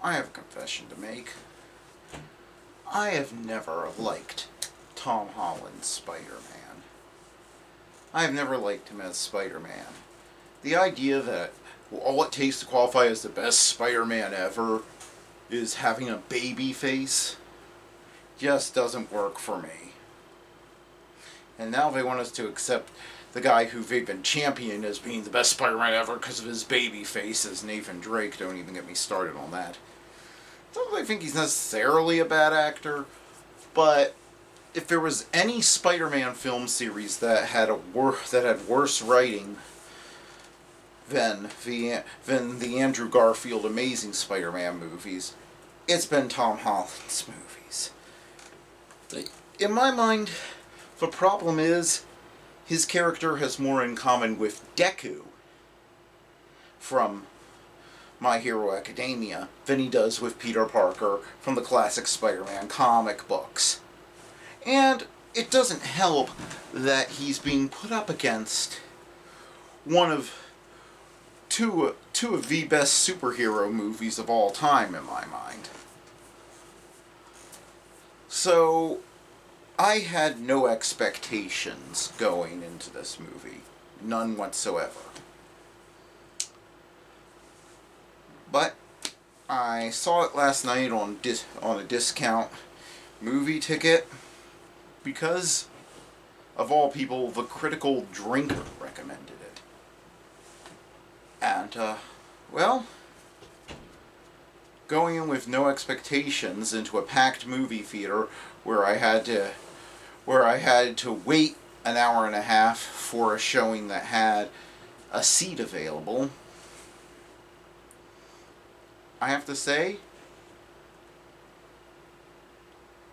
I have a confession to make. I have never liked Tom Holland's Spider-Man. I have never liked him as Spider-Man. The idea that all it takes to qualify as the best Spider-Man ever is having a baby face just doesn't work for me. And now they want us to accept the guy who they've been championing as being the best Spider-Man ever because of his baby face as Nathan Drake. Don't even get me started on that. I don't really think he's necessarily a bad actor, but if there was any Spider-Man film series that had worse writing than the Andrew Garfield Amazing Spider-Man movies, it's been Tom Holland's movies. In my mind, the problem is his character has more in common with Deku from My Hero Academia than he does with Peter Parker from the classic Spider-Man comic books. And it doesn't help that he's being put up against two of the best superhero movies of all time in my mind. So I had no expectations going into this movie. None whatsoever. But I saw it last night on a discount movie ticket because, of all people, the Critical Drinker recommended it. And, well, going in with no expectations into a packed movie theater where I had to wait an hour and a half for a showing that had a seat available, I have to say,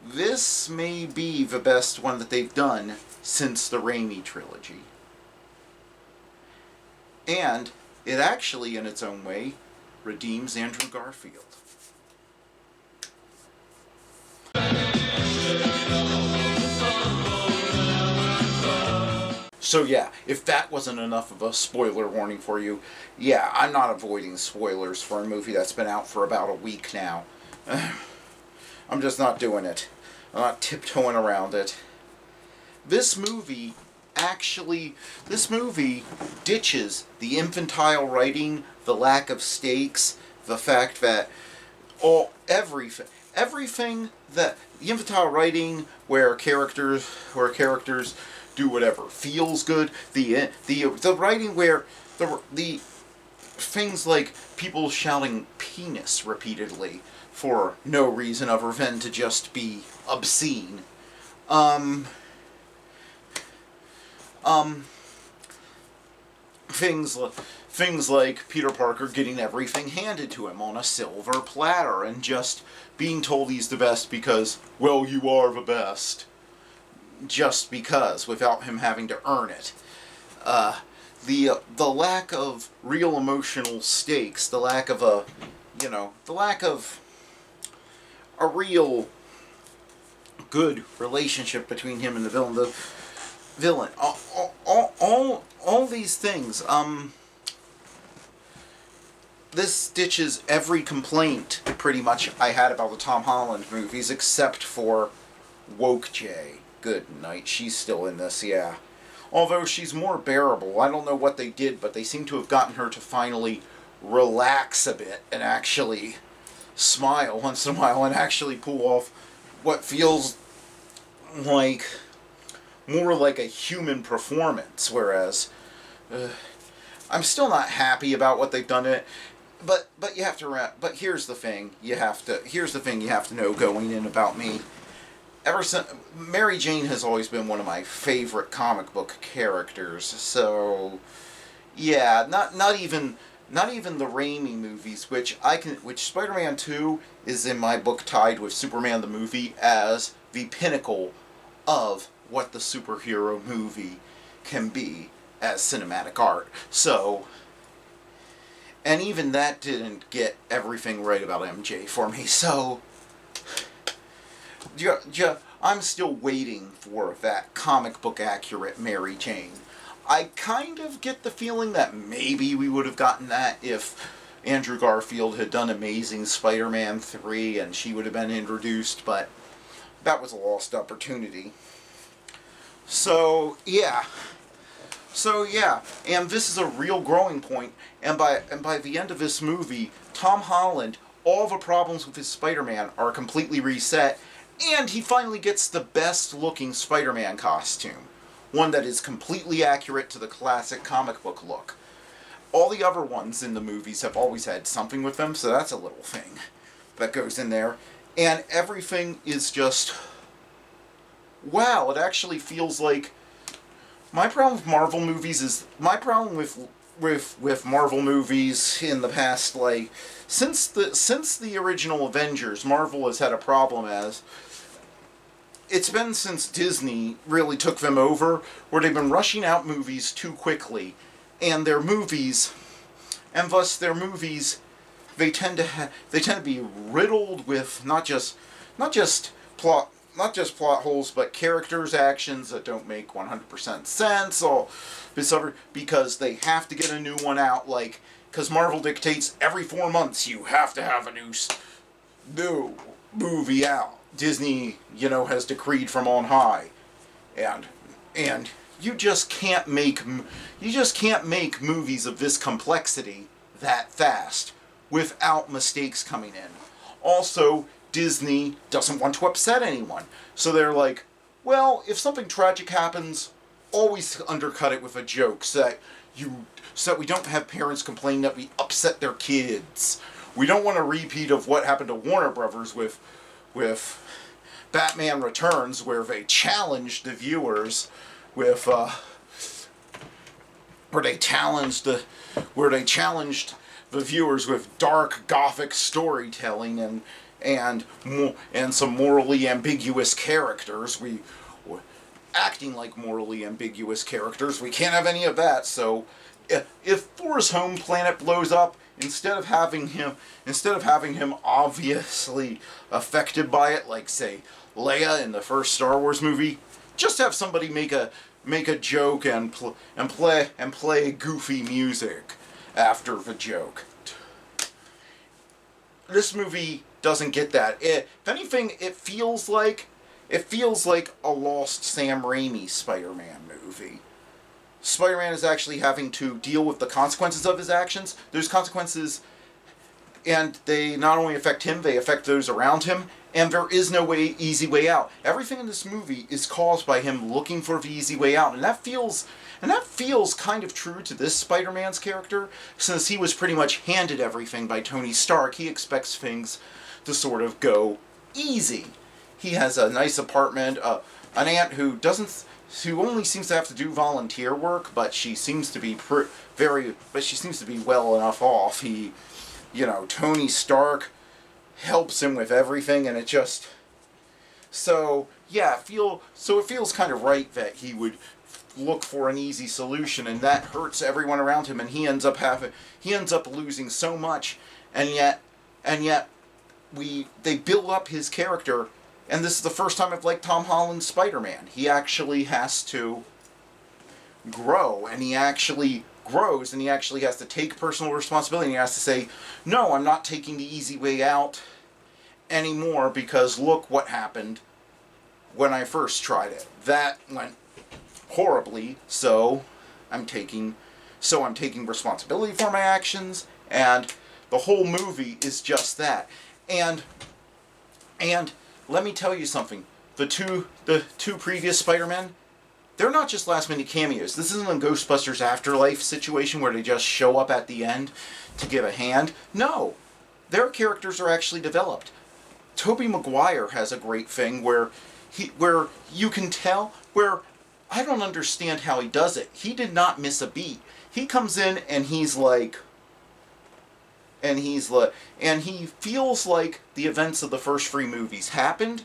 this may be the best one that they've done since the Raimi trilogy. And it actually, in its own way, redeems Andrew Garfield. So yeah, if that wasn't enough of a spoiler warning for you, yeah, I'm not avoiding spoilers for a movie that's been out for about a week now. I'm just not doing it. I'm not tiptoeing around it. This movie ditches the infantile writing, the lack of stakes, the fact that everything that the infantile writing where characters do whatever feels good, the writing where the things like people shouting penis repeatedly for no reason other than to just be obscene. Things like Peter Parker getting everything handed to him on a silver platter and just being told he's the best because, well, you are the best. Just because, without him having to earn it. The lack of real emotional stakes, the lack of a real good relationship between him and the villain. All these things. This ditches every complaint, pretty much, I had about the Tom Holland movies, except for Woke J. Good night. She's still in this, yeah. Although she's more bearable. I don't know what they did, but they seem to have gotten her to finally relax a bit and actually smile once in a while and actually pull off what feels like more like a human performance, whereas I'm still not happy about what they've done to it. But you have to. But here's the thing you have to know going in about me. Ever since Mary Jane has always been one of my favorite comic book characters. So yeah, not even the Raimi movies, which Spider-Man 2 is in my book tied with Superman the movie as the pinnacle of what the superhero movie can be as cinematic art. So, and even that didn't get everything right about MJ for me. So, I'm still waiting for that comic book accurate Mary Jane. I kind of get the feeling that maybe we would have gotten that if Andrew Garfield had done Amazing Spider-Man 3 and she would have been introduced, but that was a lost opportunity. So yeah, and this is a real growing point, and by the end of this movie, Tom Holland, all the problems with his Spider-Man are completely reset, and he finally gets the best looking Spider-Man costume. One that is completely accurate to the classic comic book look. All the other ones in the movies have always had something with them, so that's a little thing that goes in there. And everything is just... wow, it actually feels like... my problem with Marvel movies is... my problem with Marvel movies in the past, like... Since the original Avengers, Marvel has had a problem as... it's been since Disney really took them over, where they've been rushing out movies too quickly. And their movies... and thus their movies... they tend to be riddled with not just plot holes, but characters' actions that don't make 100% sense, all this other, because they have to get a new one out, like, because Marvel dictates every 4 months you have to have a new movie out. Disney, has decreed from on high, and you just can't make movies of this complexity that fast without mistakes coming in. Also, Disney doesn't want to upset anyone. So they're like, well, if something tragic happens, always undercut it with a joke so that we don't have parents complain that we upset their kids. We don't want a repeat of what happened to Warner Brothers with Batman Returns, where they challenged the viewers with where they challenged the viewers with dark gothic storytelling and some morally ambiguous characters. We acting like morally ambiguous characters. We can't have any of that. So if Thor's home planet blows up, instead of having him obviously affected by it, like say Leia in the first Star Wars movie, just have somebody make a joke and play goofy music after the joke. This movie doesn't get that. If anything, it feels like a lost Sam Raimi Spider-Man movie. Spider-Man is actually having to deal with the consequences of his actions. Those consequences, and they not only affect him, they affect those around him, and there is no easy way out. Everything in this movie is caused by him looking for the easy way out, and that feels kind of true to this Spider-Man's character, since he was pretty much handed everything by Tony Stark. He expects things to sort of go easy. He has a nice apartment, an aunt who only seems to have to do volunteer work, but she seems to be well enough off. Tony Stark helps him with everything, and it just... so, yeah, it feels kind of right that he would look for an easy solution, and that hurts everyone around him, and he ends up losing so much, and yet they build up his character, and this is the first time I've liked Tom Holland's Spider-Man. He actually has to grow, and he actually grows, and he actually has to take personal responsibility, and he has to say, no, I'm not taking the easy way out anymore, because look what happened when I first tried it. That went horribly, so I'm taking responsibility for my actions, and the whole movie is just that. And let me tell you something. The two previous Spider-Men, they're not just last-minute cameos. This isn't a Ghostbusters Afterlife situation where they just show up at the end to give a hand. No, their characters are actually developed. Tobey Maguire has a great thing where you can tell, where I don't understand how he does it. He did not miss a beat. He comes in and he feels like the events of the first 3 movies happened,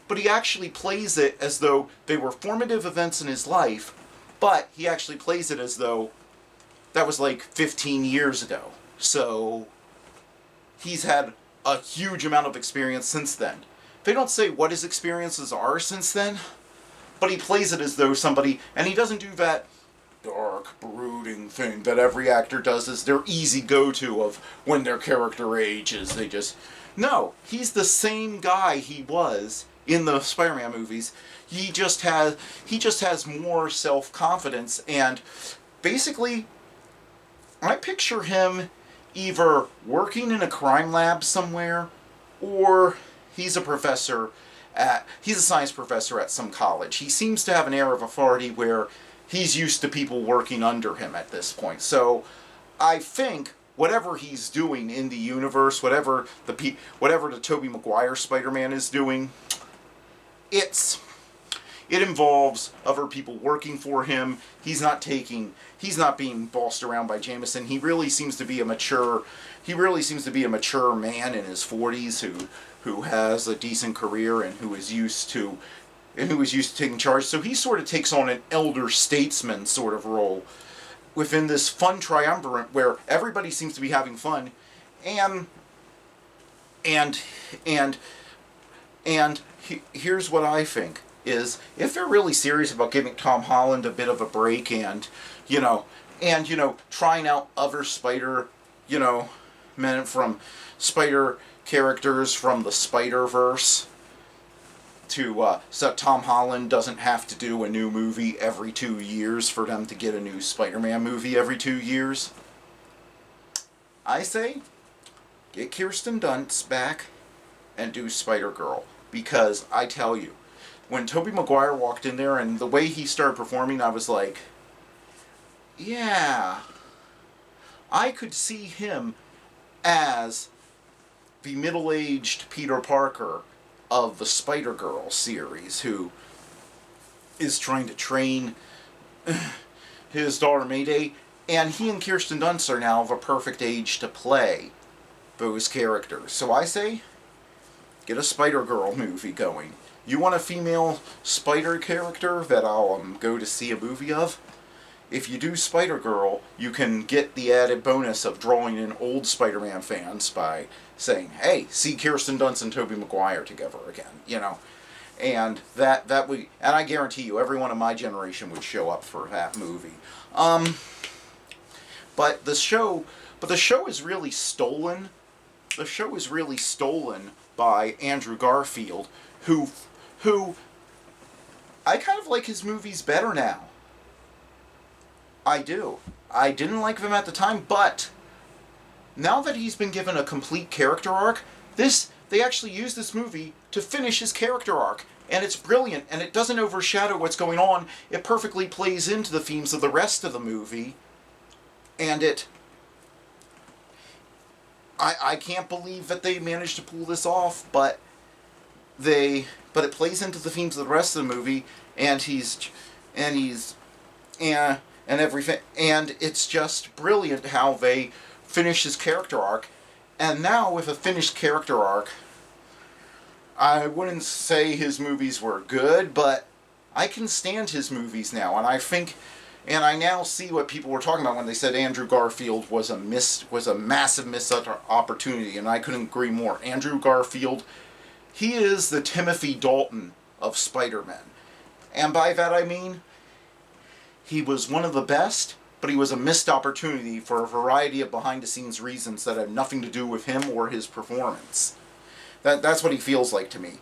but he actually plays it as though they were formative events in his life, but he actually plays it as though that was like 15 years ago. So he's had a huge amount of experience since then. They don't say what his experiences are since then, but he plays it as though somebody, and he doesn't do that dark dark, brooding thing that every actor does is their easy go-to of when their character ages. They just... No, he's the same guy he was in the Spider-Man movies. He just has more self-confidence, and basically, I picture him either working in a crime lab somewhere, or he's a science professor at some college. He seems to have an air of authority where he's used to people working under him at this point. So I think whatever he's doing in the universe, whatever the Tobey Maguire Spider-Man is doing, it involves other people working for him. He's not being bossed around by Jameson. He really seems to be a mature man in his 40s who has a decent career and who is used to taking charge. So he sort of takes on an elder statesman sort of role within this fun triumvirate where everybody seems to be having fun, and here's what I think is, if they're really serious about giving Tom Holland a bit of a break and trying out other men from Spider characters from the Spider-Verse so that Tom Holland doesn't have to do a new movie every 2 years for them to get a new Spider-Man movie every 2 years, I say get Kirsten Dunst back and do Spider-Girl. Because I tell you, when Tobey Maguire walked in there and the way he started performing, I was like, yeah, I could see him as the middle-aged Peter Parker of the Spider-Girl series, who is trying to train his daughter Mayday, and he and Kirsten Dunst are now of a perfect age to play those characters. So I say, get a Spider-Girl movie going. You want a female Spider character that I'll go to see a movie of? If you do Spider-Girl, you can get the added bonus of drawing in old Spider-Man fans by saying, hey, see Kirsten Dunst and Tobey Maguire together again, And and I guarantee you, everyone of my generation would show up for that movie. But the show is really stolen. The show is really stolen by Andrew Garfield, who I kind of like his movies better now. I do. I didn't like them at the time, but now that he's been given a complete character arc, they actually use this movie to finish his character arc, and it's brilliant, and it doesn't overshadow what's going on. It perfectly plays into the themes of the rest of the movie, and I can't believe that they managed to pull this off, but it plays into the themes of the rest of the movie, and everything, and it's just brilliant how they finish his character arc. And now with a finished character arc, I wouldn't say his movies were good, but I can stand his movies now, and I now see what people were talking about when they said Andrew Garfield was a massive missed opportunity, and I couldn't agree more. Andrew Garfield, he is the Timothy Dalton of Spider-Man. And by that I mean, he was one of the best, but he was a missed opportunity for a variety of behind-the-scenes reasons that had nothing to do with him or his performance. That's what he feels like to me.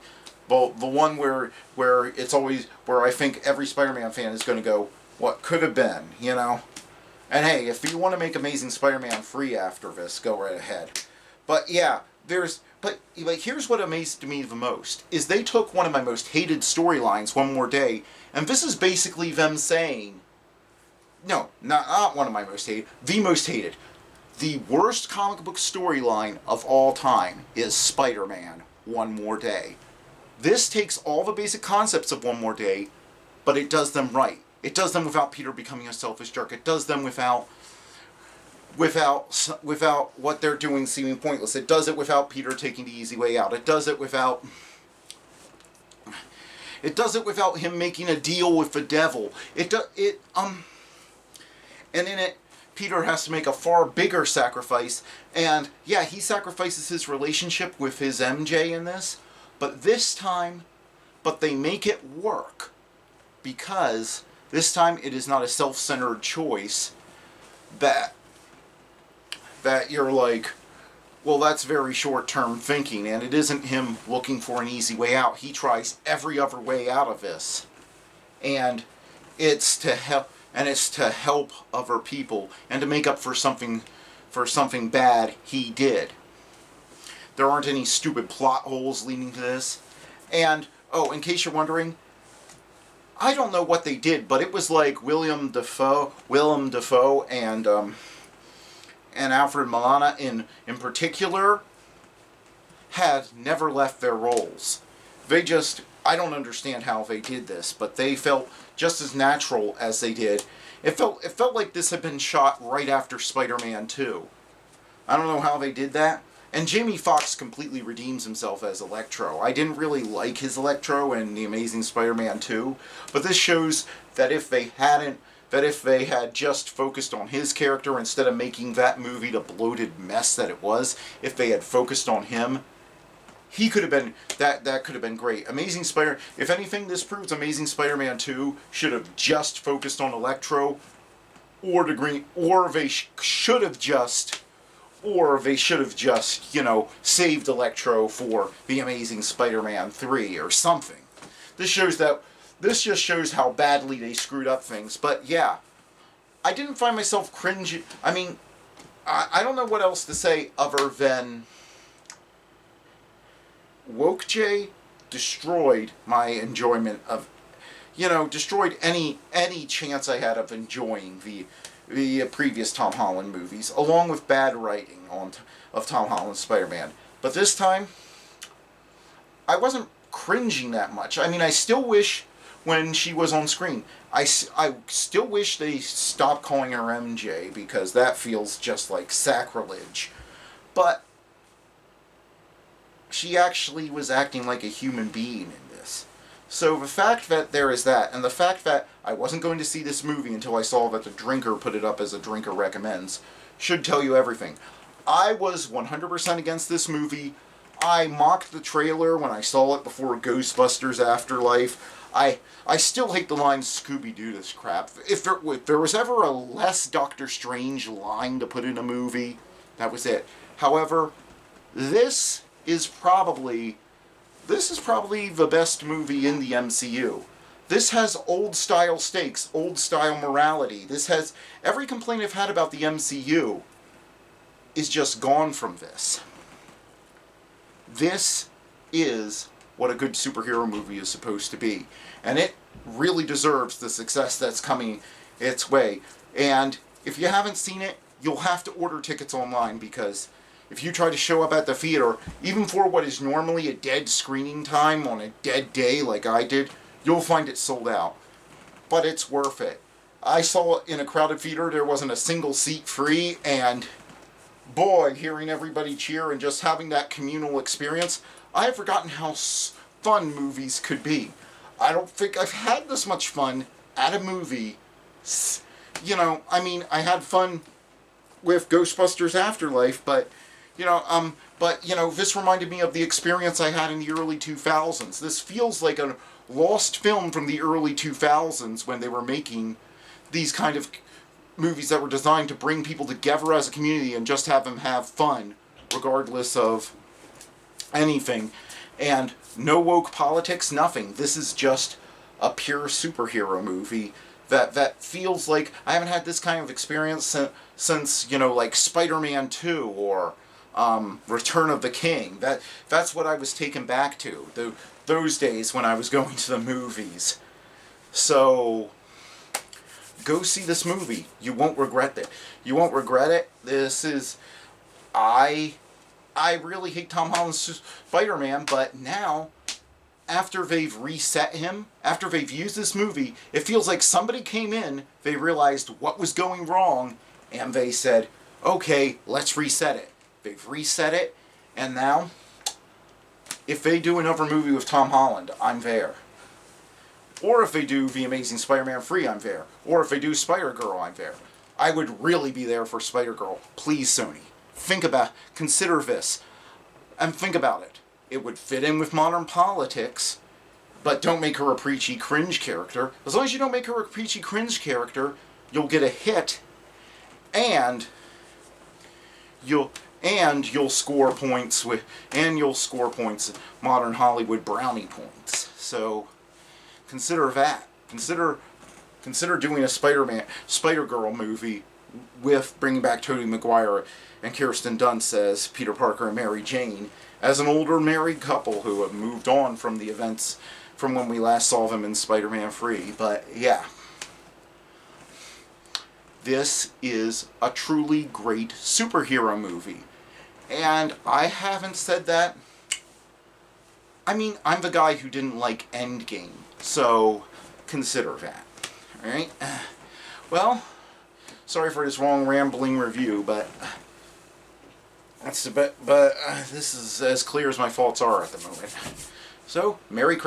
Well, the one where I think every Spider-Man fan is going to go, what could have been, And hey, if you want to make Amazing Spider-Man free after this, go right ahead. But yeah, But here's what amazed me the most, is they took one of my most hated storylines, One More Day, and this is basically them saying, no, not one of my most hated, the most hated. The worst comic book storyline of all time is Spider-Man, One More Day. This takes all the basic concepts of One More Day, but it does them right. It does them without Peter becoming a selfish jerk. It does them without what they're doing seeming pointless. It does it without Peter taking the easy way out. It does it without him making a deal with the devil. And in it, Peter has to make a far bigger sacrifice. And yeah, he sacrifices his relationship with his MJ in this, but they make it work because This time it is not a self-centered choice that you're like, well, that's very short-term thinking, and it isn't him looking for an easy way out. He tries every other way out of this, and it's to help other people and to make up for something bad he did. There aren't any stupid plot holes leading to this. And oh, in case you're wondering, I don't know what they did, but it was like Willem Dafoe and Alfred Molina in particular had never left their roles. I don't understand how they did this, but they felt just as natural as they did. It felt like this had been shot right after Spider-Man 2. I don't know how they did that. And Jamie Foxx completely redeems himself as Electro. I didn't really like his Electro in The Amazing Spider-Man 2, but this shows that if they had just focused on his character instead of making that movie the bloated mess that it was, if they had focused on him, he could have been, that could have been great. If anything, this proves Amazing Spider-Man 2 should have just focused on Electro, or they should have just, saved Electro for The Amazing Spider-Man 3 or something. This just shows how badly they screwed up things. But yeah, I didn't find myself cringing. I mean, I don't know what else to say other than Woke J destroyed my enjoyment of, destroyed any chance I had of enjoying the previous Tom Holland movies, along with bad writing of Tom Holland's Spider-Man. But this time, I wasn't cringing that much. I mean, I still wish when she was on screen, I still wish they stopped calling her MJ, because that feels just like sacrilege. But she actually was acting like a human being in this. So the fact that there is that, and the fact that I wasn't going to see this movie until I saw that the Drinker put it up as a Drinker Recommends, should tell you everything. I was 100% against this movie. I mocked the trailer when I saw it before Ghostbusters Afterlife. I still hate the line, Scooby-Doo this crap. If there was ever a less Doctor Strange line to put in a movie, that was it. However, this is probably the best movie in the MCU. This has old-style stakes, old-style morality. This has every complaint I've had about the MCU is just gone from this. This is what a good superhero movie is supposed to be. And it really deserves the success that's coming its way. And if you haven't seen it, you'll have to order tickets online, because if you try to show up at the theater, even for what is normally a dead screening time on a dead day like I did, you'll find it sold out. But it's worth it. I saw it in a crowded theater, there wasn't a single seat free, and boy, hearing everybody cheer and just having that communal experience, I have forgotten how fun movies could be. I don't think I've had this much fun at a movie. I had fun with Ghostbusters Afterlife, but this reminded me of the experience I had in the early 2000s. This feels like a lost film from the early 2000s when they were making these kind of movies that were designed to bring people together as a community and just have them have fun, regardless of anything. And no woke politics, nothing. This is just a pure superhero movie that feels like I haven't had this kind of experience since like Spider-Man 2 or Return of the King. That's what I was taken back to, those days when I was going to the movies. So go see this movie. You won't regret it. You won't regret it. This is... I really hate Tom Holland's Spider-Man, but now, after they've reset him, after they've used this movie, it feels like somebody came in, they realized what was going wrong, and they said, okay, let's reset it. They've reset it, and now, if they do another movie with Tom Holland, I'm there. Or if they do The Amazing Spider-Man 3, I'm there. Or if they do Spider-Girl, I'm there. I would really be there for Spider-Girl. Please, Sony. Consider this, and think about it. It would fit in with modern politics. But don't make her a preachy cringe character. As long as you don't make her a preachy cringe character, you'll get a hit, and you'll score points modern Hollywood brownie points. So consider that. Consider doing a Spider-Girl movie with bringing back Tobey Maguire and Kirsten Dunst as Peter Parker and Mary Jane as an older married couple who have moved on from the events from when we last saw them in Spider-Man 3. But yeah, this is a truly great superhero movie. And I haven't said that. I mean, I'm the guy who didn't like Endgame, so consider that. Alright? Well, sorry for this long rambling review, but that's a bit, but this is as clear as my faults are at the moment. So, Merry Christmas.